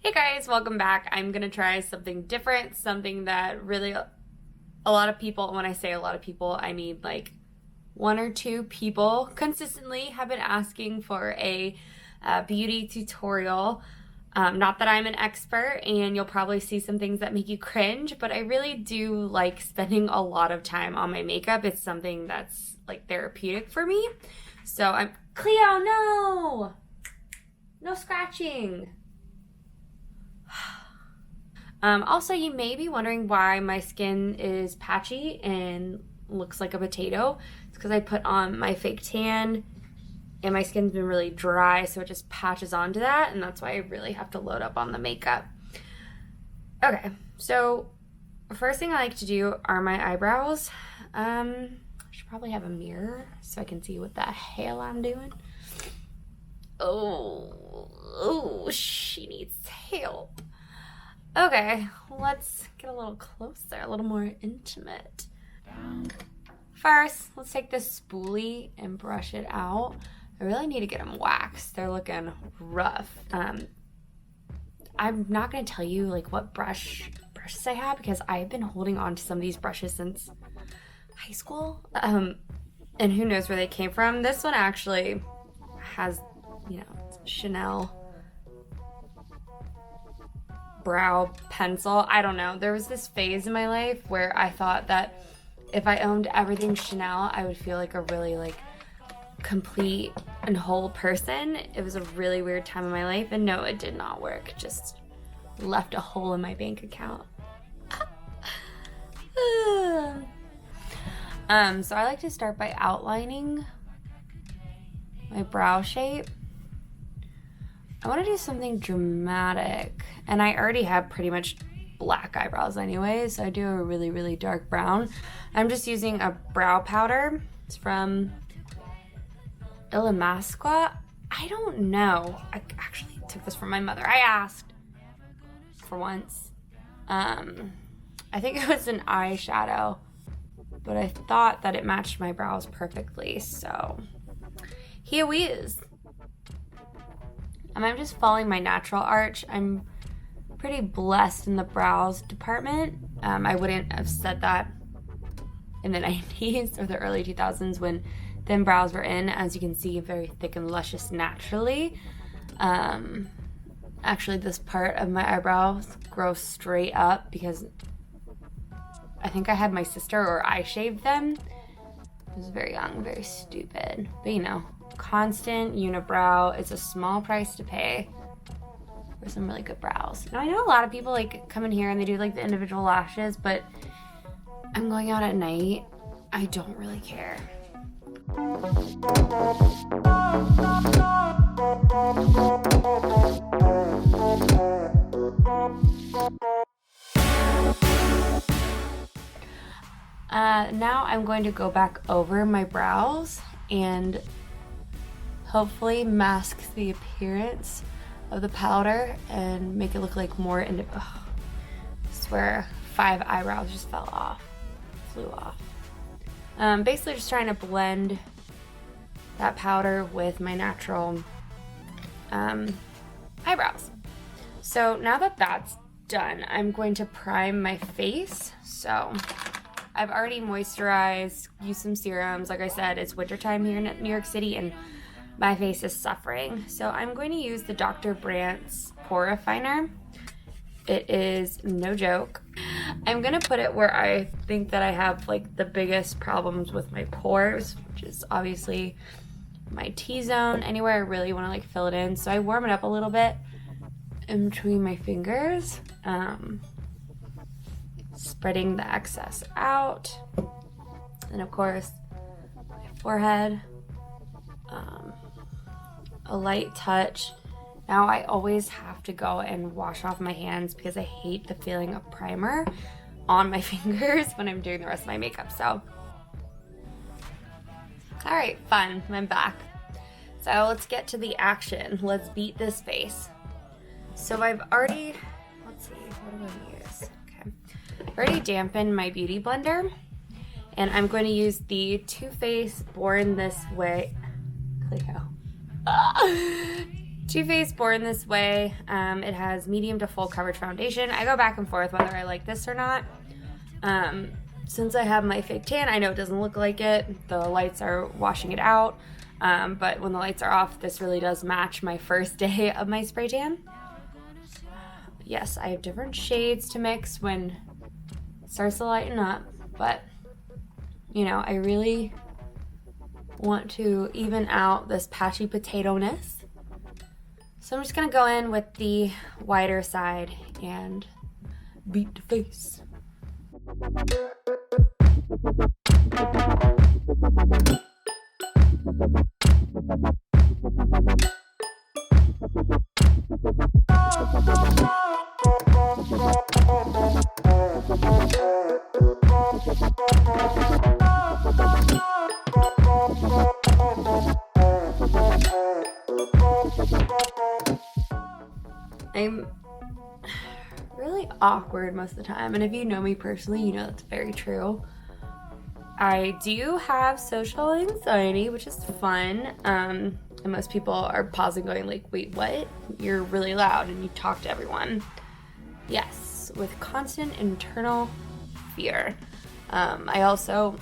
Hey guys, welcome back. I'm gonna try something different, something that really a lot of people, when I say a lot of people, I mean like one or two people consistently have been asking for a beauty tutorial. Not that I'm an expert and you'll probably see some things that make you cringe, but I really do like spending a lot of time on my makeup. It's something that's like therapeutic for me. So Cleo, no! No scratching. Also, you may be wondering why my skin is patchy and looks like a potato. It's because I put on my fake tan and my skin's been really dry, so it just patches onto that, and that's why I really have to load up on the makeup. Okay, so first thing I like to do are my eyebrows. I should probably have a mirror so I can see what the hell I'm doing. Oh, she needs help. Okay, let's get a little closer, a little more intimate. First, let's take this spoolie and brush it out. I really need to get them waxed. They're looking rough. I'm not going to tell you like what brushes I have because I've been holding on to some of these brushes since high school. And who knows where they came from. This one actually has, you know, Chanel brow pencil. I don't know. There was this phase in my life where I thought that if I owned everything Chanel, I would feel like a really like complete and whole person. It was a really weird time in my life, and no, it did not work. Just left a hole in my bank account. So I like to start by outlining my brow shape. I want to do something dramatic, and I already have pretty much black eyebrows anyway, so I do a really, really dark brown. I'm just using a brow powder. It's from Ilamasqua. I don't know. I actually took this from my mother. I asked for once. I think it was an eyeshadow, but I thought that it matched my brows perfectly, so here we is. I'm just following my natural arch. I'm pretty blessed in the brows department. I wouldn't have said that in the 90s or the early 2000s when thin brows were in. As you can see, very thick and luscious naturally. Actually, this part of my eyebrows grows straight up because I think I had my sister or I shaved them. I was very young, very stupid. But you know, constant unibrow is a small price to pay for some really good brows. Now I know a lot of people like come in here and they do like the individual lashes, but I'm going out at night. I don't really care. Now I'm going to go back over my brows and hopefully mask the appearance of the powder and make it look like more I swear 5 eyebrows just flew off. Basically just trying to blend that powder with my natural eyebrows. So now that that's done, I'm going to prime my face. So I've already moisturized, used some serums. Like I said, it's wintertime here in New York City and my face is suffering. So I'm going to use the Dr. Brandt's Pore Refiner. It is no joke. I'm gonna put it where I think that I have like the biggest problems with my pores, which is obviously my T-zone, anywhere I really wanna like fill it in. So I warm it up a little bit in between my fingers, spreading the excess out. And of course, my forehead, a light touch. Now I always have to go and wash off my hands because I hate the feeling of primer on my fingers when I'm doing the rest of my makeup. So, all right, fun, I'm back. So let's get to the action. Let's beat this face. So I've already, let's see, what do I use? Okay, I've already dampened my beauty blender, and I'm going to use the Too Faced Born This Way, Cleo. Too Faced Born This Way. It has medium to full coverage foundation. I go back and forth whether I like this or not. Since I have my fake tan, I know it doesn't look like it. The lights are washing it out. But when the lights are off, this really does match my first day of my spray tan. Yes, I have different shades to mix when it starts to lighten up, but you know, I really want to even out this patchy potato-ness. So I'm just gonna go in with the wider side and beat the face. I'm really awkward most of the time, and if you know me personally, you know that's very true. I do have social anxiety, which is fun, and most people are pausing going like, wait, what? You're really loud and you talk to everyone. Yes, with constant internal fear. I also,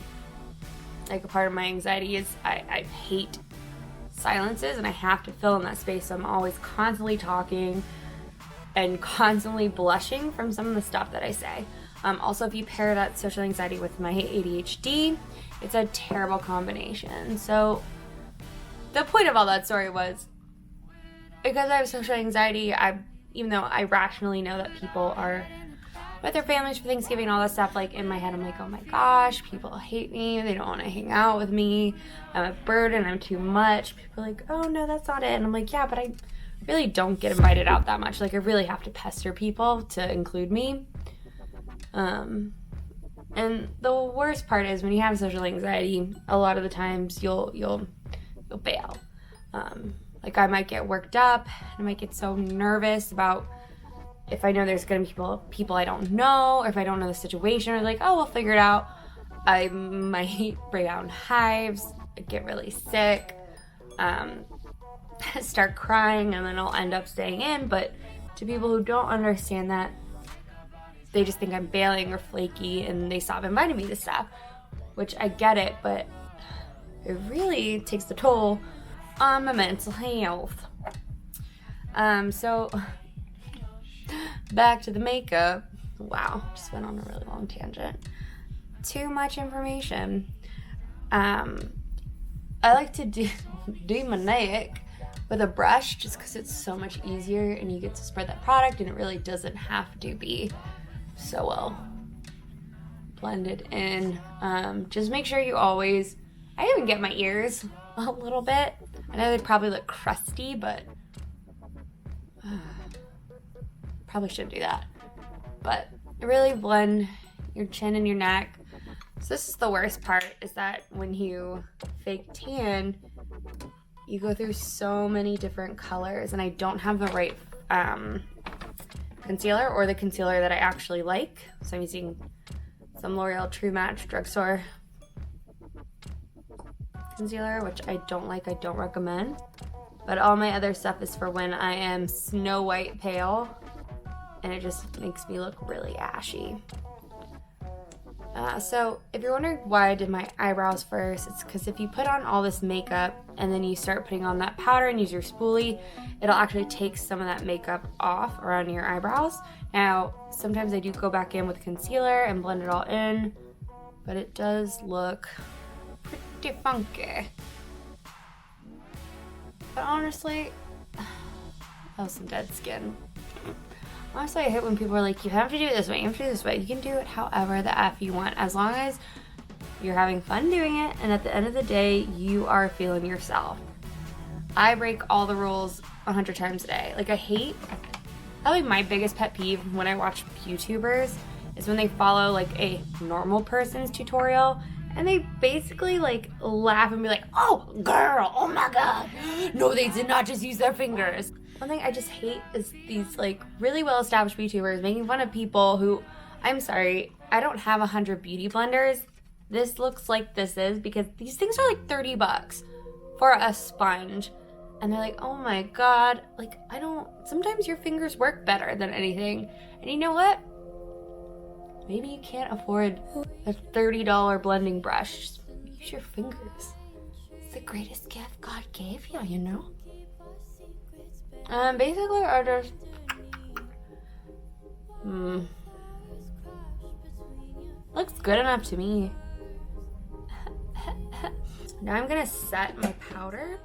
like, a part of my anxiety is I hate silences, and I have to fill in that space, so I'm always constantly talking and constantly blushing from some of the stuff that I say. Also, if you pair that social anxiety with my ADHD, it's a terrible combination. So the point of all that story was, because I have social anxiety, even though I rationally know that people are with their families for Thanksgiving and all that stuff, like, in my head I'm like, oh my gosh, people hate me, they don't want to hang out with me, I'm a burden, I'm too much. People are like, oh no, that's not it. And I'm like, yeah, but I really don't get invited out that much. Like, I really have to pester people to include me. And the worst part is when you have social anxiety, a lot of the times you'll bail. Like, I might get worked up, I might get so nervous about if I know there's gonna be people I don't know, or if I don't know the situation, or like, oh, we'll figure it out. I might break out in hives, get really sick, start crying, and then I'll end up staying in. But to people who don't understand that, they just think I'm bailing or flaky, and they stop inviting me to stuff, which I get it, but it really takes a toll on my mental health. So back to the makeup. Wow, just went on a really long tangent. Too much information. I like to do my neck with a brush just because it's so much easier, and you get to spread that product, and it really doesn't have to be so well blended in. Just make sure you always, I even get my ears a little bit. I know they probably look crusty, but probably shouldn't do that. But really blend your chin and your neck. So this is the worst part, is that when you fake tan, you go through so many different colors, and I don't have the right concealer, or the concealer that I actually like. So I'm using some L'Oreal True Match Drugstore concealer, which I don't like, I don't recommend. But all my other stuff is for when I am Snow White pale, and it just makes me look really ashy. So if you're wondering why I did my eyebrows first, it's because if you put on all this makeup and then you start putting on that powder and use your spoolie, it'll actually take some of that makeup off around your eyebrows. Now, sometimes I do go back in with concealer and blend it all in, but it does look pretty funky. But honestly, that was some dead skin. Honestly, I hate when people are like, you have to do it this way, you have to do it this way. You can do it however the F you want, as long as you're having fun doing it, and at the end of the day, you are feeling yourself. I break all the rules 100 times a day. Like, probably my biggest pet peeve when I watch YouTubers is when they follow, like, a normal person's tutorial, and they basically, like, laugh and be like, oh, girl, oh my God. No, they did not just use their fingers. One thing I just hate is these, like, really well-established YouTubers making fun of people who, I'm sorry, I don't have 100 beauty blenders. This looks like this is, because these things are like $30 for a sponge. And they're like, oh my God, like, sometimes your fingers work better than anything. And you know what? Maybe you can't afford a $30 blending brush. Just use your fingers. It's the greatest gift God gave you, you know? Basically, I just... looks good enough to me. Now I'm gonna set my powder.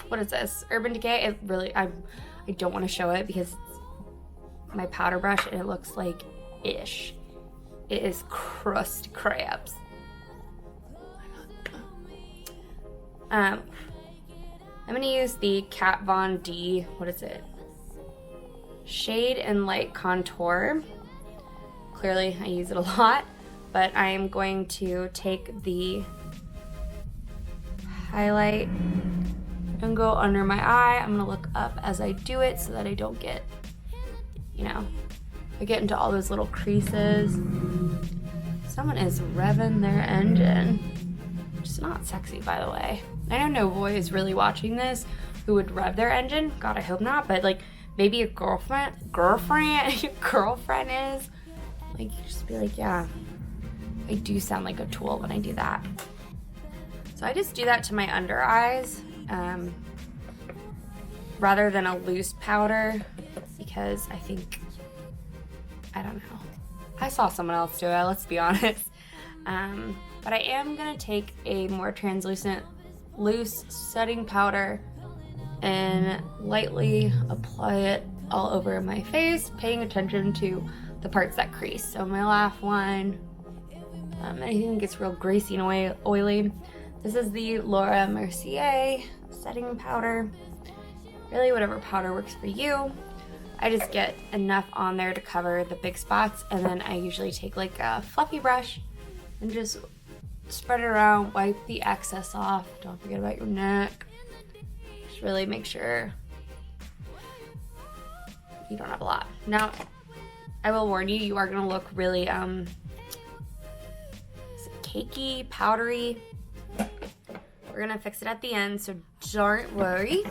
What is this? Urban Decay. It really, I don't want to show it because it's my powder brush and it looks like ish. It is crust crabs. I'm gonna use the Kat Von D, what is it? Shade and Light Contour. Clearly I use it a lot, but I am going to take the highlight and go under my eye. I'm gonna look up as I do it so that I don't get, you know, I get into all those little creases. Someone is revving their engine. Which is not sexy, by the way. I know no boy is really watching this who would rev their engine. God, I hope not. But like maybe your girlfriend is. Like you just be like, yeah, I do sound like a tool when I do that. So I just do that to my under eyes rather than a loose powder because I think, I don't know. I saw someone else do it, let's be honest. But I am gonna take a more translucent, loose setting powder and lightly apply it all over my face, paying attention to the parts that crease. So my laugh line, anything that gets real greasy and oily. This is the Laura Mercier setting powder. Really, whatever powder works for you. I just get enough on there to cover the big spots, and then I usually take like a fluffy brush and just spread it around, wipe the excess off. Don't forget about your neck. Just really make sure you don't have a lot. Now, I will warn you, you are gonna look really is it cakey, powdery. We're gonna fix it at the end, so don't worry.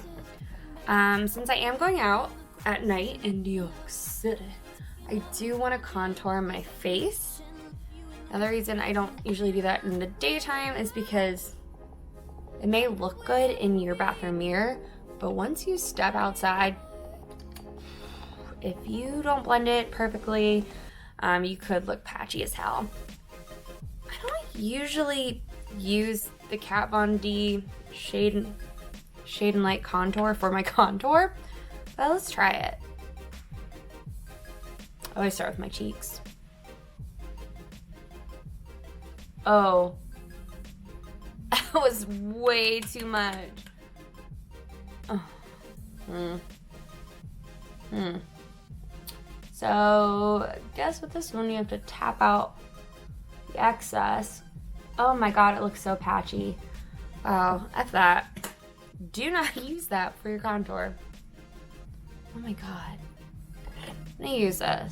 Since I am going out at night in New York City, I do want to contour my face. Now the reason I don't usually do that in the daytime is because it may look good in your bathroom mirror, but once you step outside, if you don't blend it perfectly, you could look patchy as hell. I don't usually use the Kat Von D Shade and Light Contour for my contour, but let's try it. I always start with my cheeks. Oh, that was way too much. Oh. So, guess with this one you have to tap out the excess. Oh my God, it looks so patchy. Wow, F that. Do not use that for your contour. Oh my God. I'm gonna use a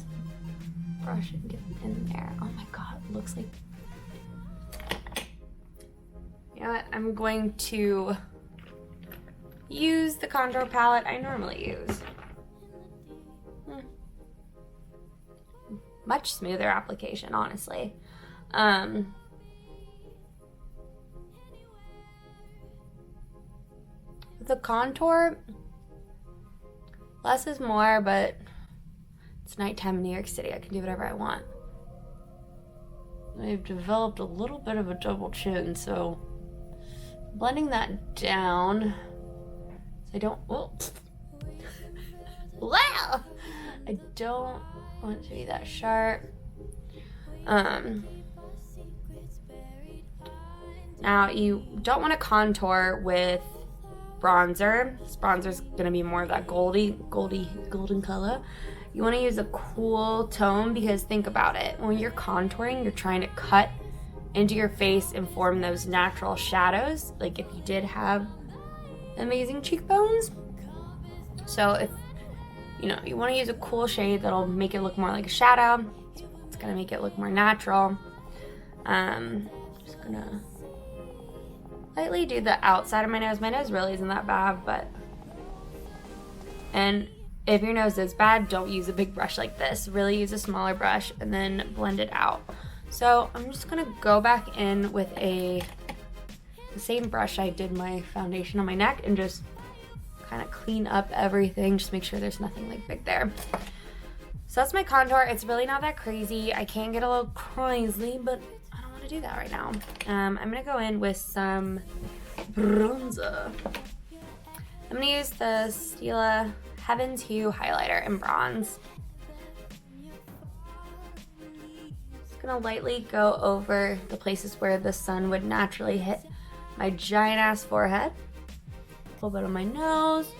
brush and get it in there. Oh my God, it looks like... You know what, I'm going to use the contour palette I normally use. Much smoother application, honestly. The contour, less is more, but it's nighttime in New York City. I can do whatever I want. I've developed a little bit of a double chin, so blending that down so I don't, wow, I don't want it to be that sharp. Now you don't want to contour with bronzer. This bronzer is going to be more of that golden color. You want to use a cool tone because think about it. When you're contouring, you're trying to cut into your face and form those natural shadows. Like if you did have amazing cheekbones. So if, you know, you want to use a cool shade that'll make it look more like a shadow. It's going to make it look more natural. Just going to lightly do the outside of my nose. My nose really isn't that bad, but... And if your nose is bad, don't use a big brush like this. Really use a smaller brush and then blend it out. So I'm just gonna go back in with the same brush I did my foundation on my neck and just kind of clean up everything. Just make sure there's nothing like big there. So that's my contour. It's really not that crazy. I can get a little crazy, but I don't want to do that right now. I'm gonna go in with some bronzer. I'm gonna use the Stila Heaven's Hue highlighter in bronze. Just gonna lightly go over the places where the sun would naturally hit my giant ass forehead. A little bit on my nose.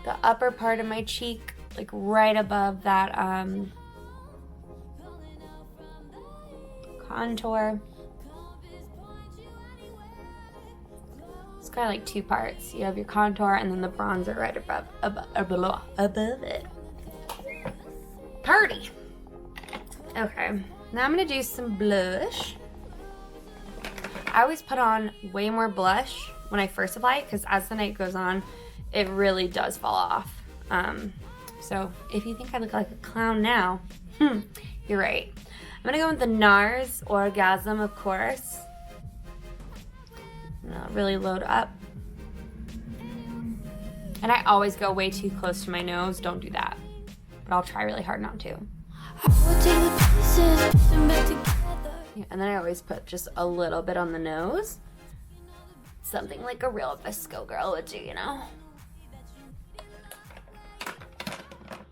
The upper part of my cheek, like right above that contour. It's kind of like two parts. You have your contour and then the bronzer right above it. Party! Okay, now I'm gonna do some blush. I always put on way more blush when I first apply it because as the night goes on, it really does fall off. So if you think I look like a clown now, you're right. I'm gonna go with the NARS Orgasm, of course. Really load up. And I always go way too close to my nose. Don't do that. But I'll try really hard not to. Yeah, and then I always put just a little bit on the nose. Something like a real Visco girl would do, you know?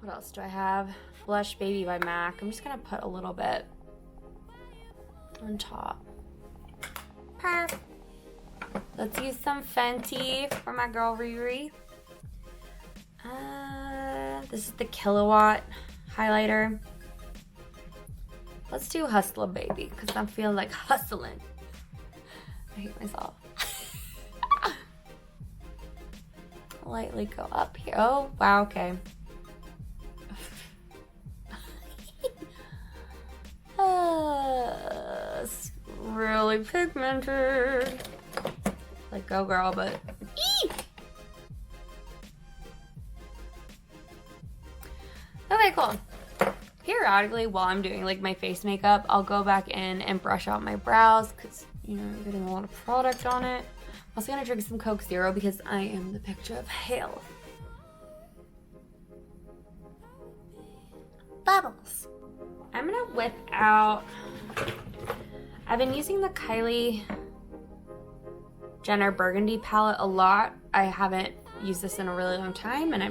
What else do I have? Blush Baby by MAC. I'm just gonna put a little bit on top. Perfect. Let's use some Fenty for my girl Riri. This is the Kilowatt highlighter. Let's do Hustler Baby because I'm feeling like hustling. I hate myself. Lightly go up here. Oh, wow, okay. It's really pigmented. Like, go girl, but eek! Okay, cool. Periodically, while I'm doing like my face makeup, I'll go back in and brush out my brows because, you know, I'm getting a lot of product on it. I'm also gonna drink some Coke Zero because I am the picture of health. Bubbles. I'm gonna whip out, I've been using the Kylie Jenner Burgundy palette a lot. I haven't used this in a really long time and I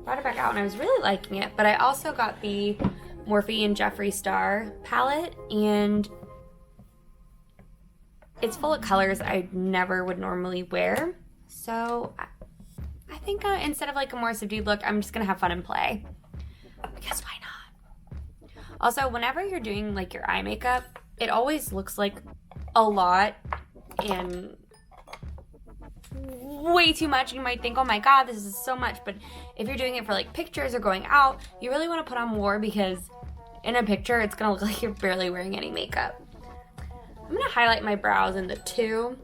brought it back out and I was really liking it. But I also got the Morphe and Jeffree Star palette and it's full of colors I never would normally wear. So I think instead of like a more subdued look, I'm just gonna have fun and play. Because why not? Also, whenever you're doing like your eye makeup, it always looks like a lot and way too much. You might think, oh my god, this is so much. But if you're doing it for like pictures or going out, you really want to put on more because in a picture, it's gonna look like you're barely wearing any makeup. I'm gonna highlight my brows in the T.O.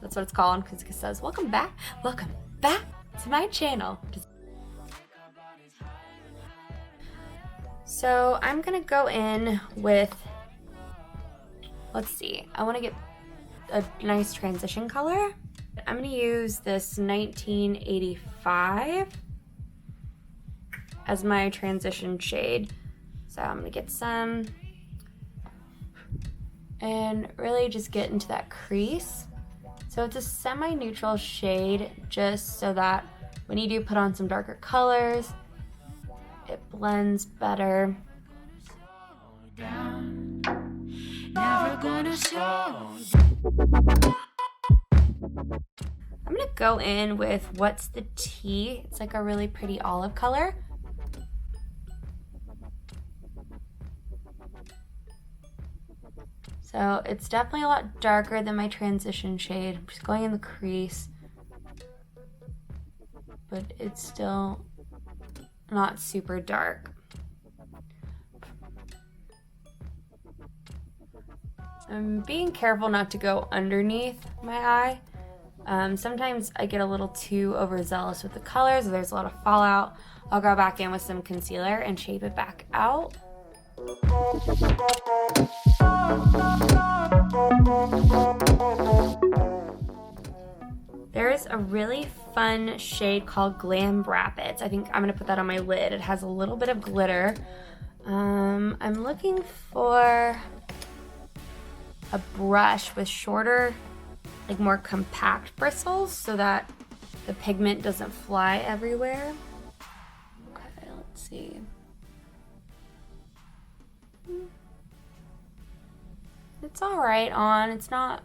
That's what it's called because it says, welcome back to my channel. So I'm gonna go in with, let's see, I wanna get a nice transition color. I'm gonna use this 1985 as my transition shade. So I'm gonna get some and really just get into that crease. So it's a semi-neutral shade just so that when you do put on some darker colors, it blends better. Never gonna slow. I'm gonna go in with What's the Tea? It's like a really pretty olive color. So it's definitely a lot darker than my transition shade. I'm just going in the crease, but it's still not super dark. I'm being careful not to go underneath my eye. Sometimes I get a little too overzealous with the colors. If there's a lot of fallout, I'll go back in with some concealer and shape it back out. There's a really fun shade called Glam Rapids. I think I'm gonna put that on my lid. It has a little bit of glitter. I'm looking for a brush with shorter, like more compact bristles so that the pigment doesn't fly everywhere. Okay, let's see. It's all right on. It's not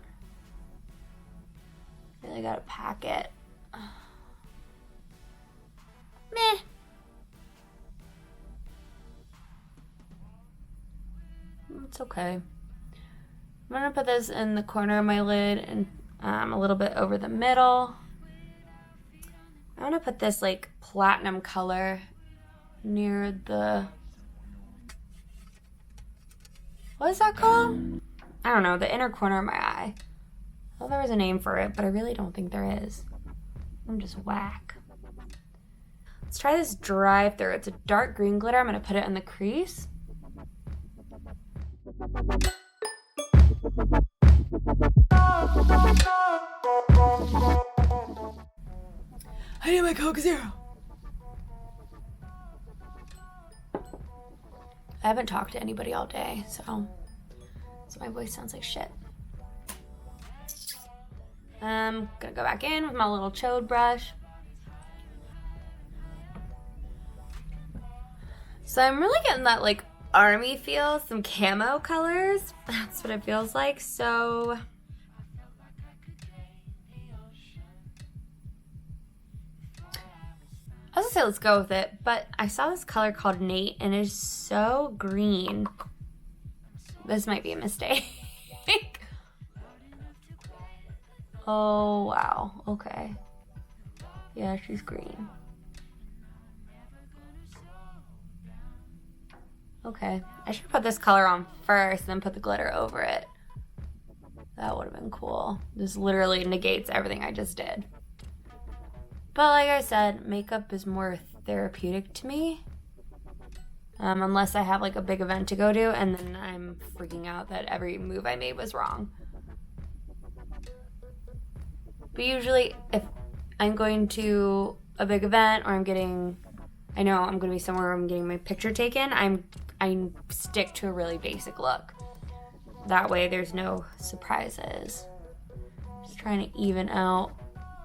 really gotta pack it. Meh. It's okay. I'm gonna put this in the corner of my lid and a little bit over the middle. I'm gonna put this like platinum color near the, what is that called? I don't know, the inner corner of my eye. I thought there was a name for it, but I really don't think there is. I'm just whack. Let's try this drive through. It's a dark green glitter. I'm gonna put it in the crease. I need my Coke Zero. I haven't talked to anybody all day, so my voice sounds like shit. I'm gonna go back in with my little chode brush. So I'm really getting that like army feel, some camo colors. That's what it feels like. So I was gonna say let's go with it, but I saw this color called Nate and it's so green. This might be a mistake. Oh wow, okay. Yeah, she's green. Okay, I should put this color on first, then put the glitter over it. That would have been cool. This literally negates everything I just did. But like I said, makeup is more therapeutic to me. Unless I have like a big event to go to and then I'm freaking out that every move I made was wrong. But usually if I'm going to a big event or I know I'm going to be somewhere where I'm getting my picture taken, I stick to a really basic look. That way there's no surprises. Just trying to even out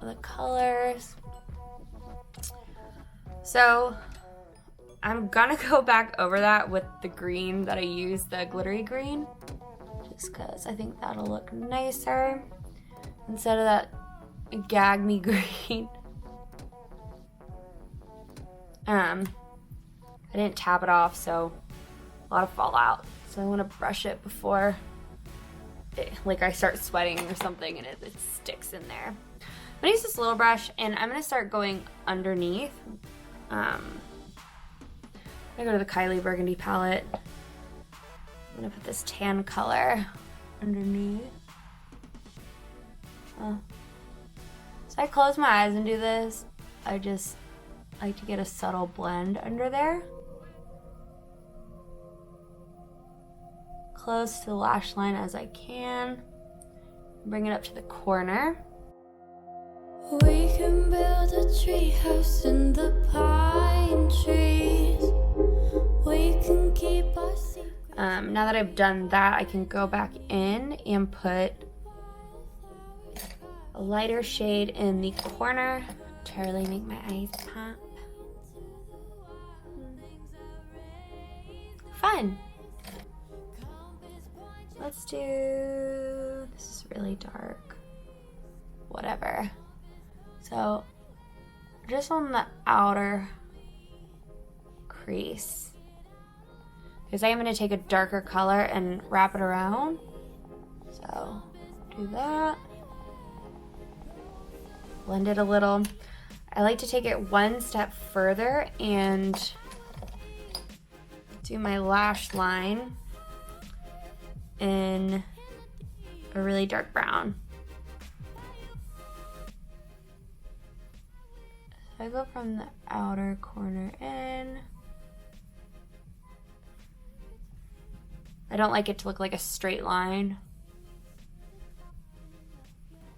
the colors. So I'm gonna go back over that with the green that I used, the glittery green, just because I think that'll look nicer instead of that gag me green. I didn't tap it off, so a lot of fallout. So I want to brush it before I start sweating or something and it sticks in there. I'm gonna use this little brush and I'm gonna start going underneath. I'm gonna go to the Kylie Burgundy palette. I'm gonna put this tan color underneath. So I close my eyes and do this. I just like to get a subtle blend under there. Close to the lash line as I can. Bring it up to the corner. We can build a treehouse in the pine trees. We can keep our secrets. Now that I've done that, I can go back in and put a lighter shade in the corner to really make my eyes pop. Fun. Let's do, this is really dark. Whatever. So, just on the outer crease. Because I am going to take a darker color and wrap it around. So, do that. Blend it a little. I like to take it one step further and do my lash line in a really dark brown. So I go from the outer corner in. I don't like it to look like a straight line,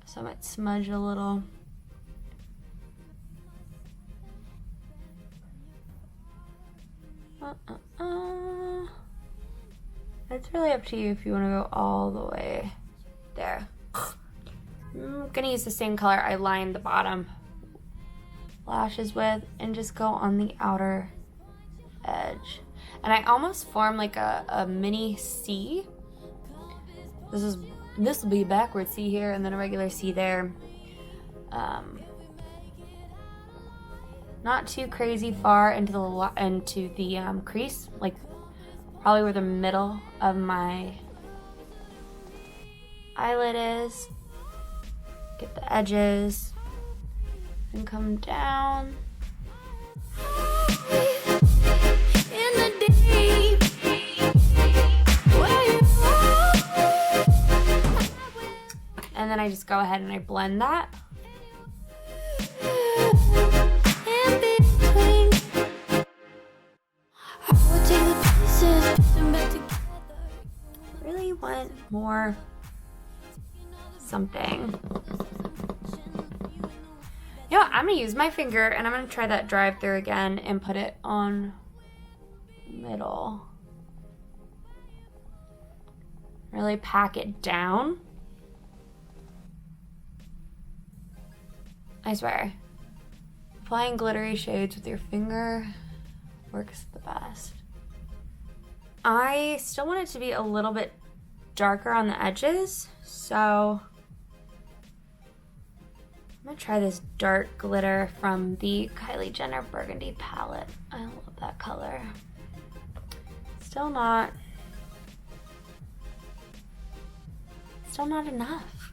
so I might smudge a little. It's really up to you if you want to go all the way there. I'm gonna use the same color I lined the bottom lashes with and just go on the outer edge. And I almost form like a mini C. This will be a backward C here and then a regular C there. Not too crazy far into the crease, like probably where the middle of my eyelid is. Get the edges and come down. And then I just go ahead and I blend that. Really want more something. You know what? I'm gonna use my finger and I'm gonna try that drive through again and put it on middle. Really pack it down. I swear, applying glittery shades with your finger works the best. I still want it to be a little bit darker on the edges, so I'm gonna try this dark glitter from the Kylie Jenner Burgundy palette. I love that color. Still not enough.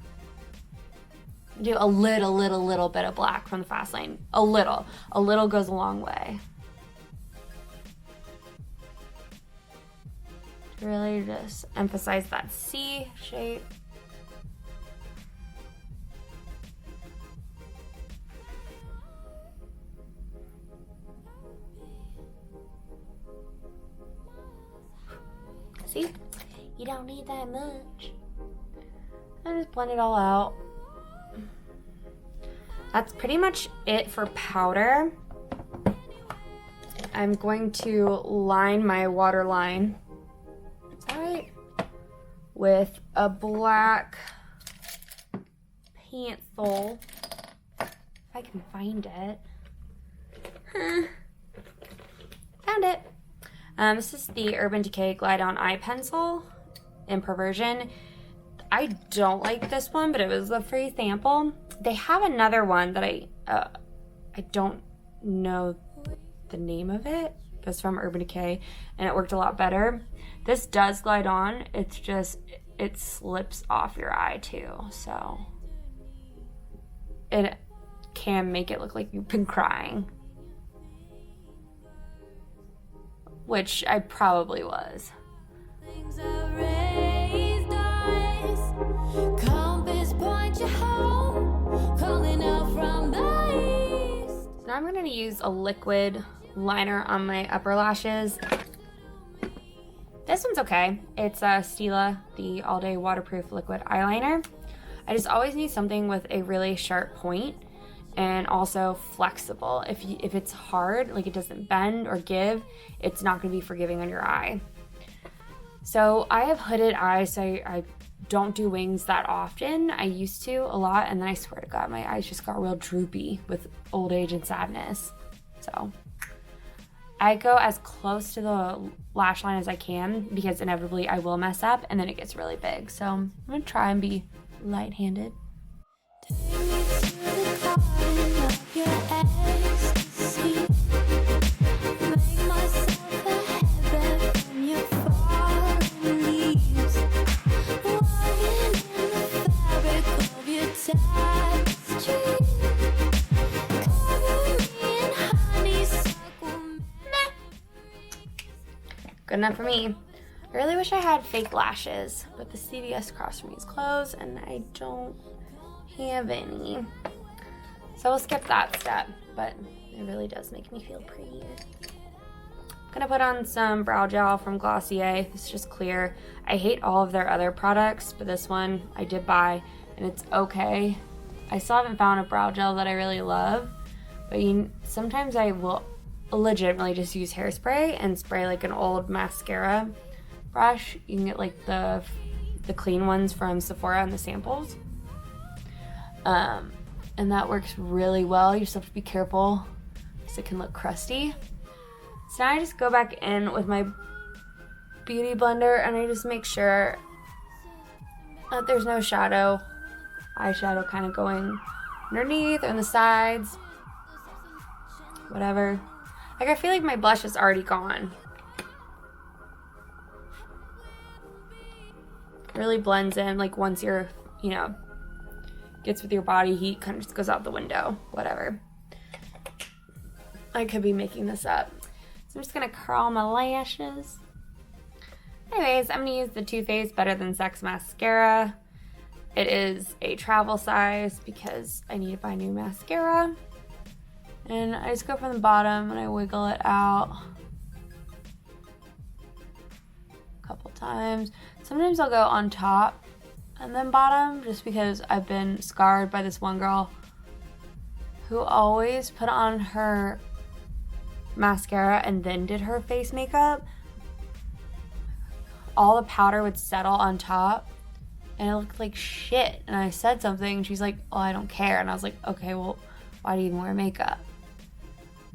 Do a little bit of black from the fast lane. A little goes a long way. Really just emphasize that C shape. See? You don't need that much. I just blend it all out. That's pretty much it for powder. I'm going to line my waterline, alright, with a black pencil, if I can find it. Found it. This is the Urban Decay Glide On Eye Pencil in Perversion. I don't like this one, but it was a free sample. They have another one that I don't know the name of it. It's from Urban Decay, and it worked a lot better. This does glide on. It's just, it slips off your eye too, so it can make it look like you've been crying, which I probably was. So now I'm going to use a liquid liner on my upper lashes. This one's okay. It's a Stila, the All Day Waterproof Liquid Eyeliner. I just always need something with a really sharp point and also flexible. If it's hard, like it doesn't bend or give, it's not going to be forgiving on your eye. So I have hooded eyes, so I don't do wings that often. I used to a lot, and then I swear to God, my eyes just got real droopy with old age and sadness. So I go as close to the lash line as I can because inevitably I will mess up and then it gets really big. So I'm gonna try and be light-handed. Good enough for me. I really wish I had fake lashes, but the CVS across from me is closed and I don't have any. So we'll skip that step, but it really does make me feel prettier. I'm gonna put on some brow gel from Glossier. It's just clear. I hate all of their other products, but this one I did buy and it's okay. I still haven't found a brow gel that I really love, but sometimes I will legitimately just use hairspray and spray like an old mascara brush. You can get like the clean ones from Sephora and the samples. And that works really well. You just have to be careful because it can look crusty. So now I just go back in with my beauty blender and I just make sure that there's no eyeshadow kind of going underneath or on the sides, whatever. Like I feel like my blush is already gone. Really blends in, like once you're, gets with your body heat, kind of just goes out the window, whatever. I could be making this up. So I'm just gonna curl my lashes. Anyways, I'm gonna use the Too Faced Better Than Sex mascara. It is a travel size because I need to buy new mascara. And I just go from the bottom and I wiggle it out a couple times. Sometimes I'll go on top and then bottom just because I've been scarred by this one girl who always put on her mascara and then did her face makeup. All the powder would settle on top and it looked like shit. And I said something and she's like, oh, I don't care. And I was like, okay, well, why do you even wear makeup?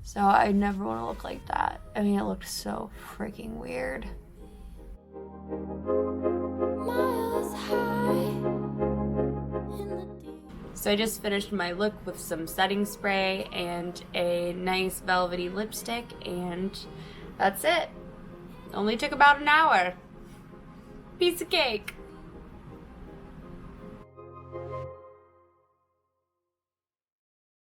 So I never want to look like that. I mean, it looked so freaking weird. So I just finished my look with some setting spray and a nice velvety lipstick, and that's it. Only took about an hour. Piece of cake.